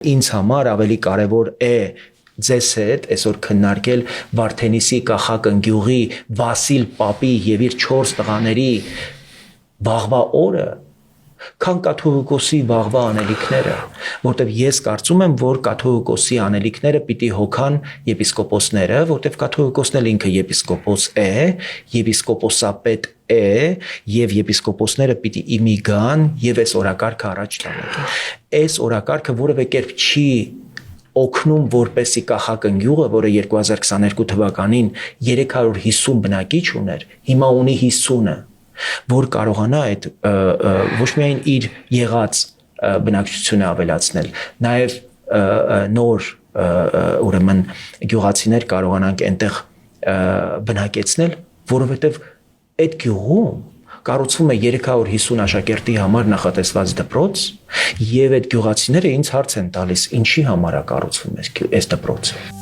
Ինձ համար ավելի կարևոր է ձեզ հետ այսօր քննարկել Վարդենիսի կախակնգյուղի Վասիլ պապի եւ իր 4 տղաների վաղվա օրը, քան կաթողիկոսի վաղվա անելիքները, որտեվ ես կարծում եմ, որ կաթողիկոսի անելիքները պիտի հոգան եպիսկոպոսները, որտեվ կաթողիկոսն էլ ինքը եպիսկոպոս է, եպիսկոպոսապետ է եւ եպիսկոպոսները պիտի իմի գան եւ այս օրակարգը առաջ տանեն։ Այս օրակարգը որևէ կերպ չի օգնում որպեսի կախակնգյուղը, որը 2022 թվականին 350 բնակիչ ուներ, հիմա ունի 50-ը, որ կարողանա այդ ոչ միայն իր եղած բնակչությունը ավելացնել, նաեւ նոր ուրեմն գյուղացիներ կարողանանք այնտեղ բնակեցնել, որովհետեւ այդ գյուղում կառուցվում է 350 աշակերտի համար նախատեսված դպրոց եւ այդ գյուղացիները ինձ հարց են տալիս, ինչի համար է կառուցվում այս դպրոցը։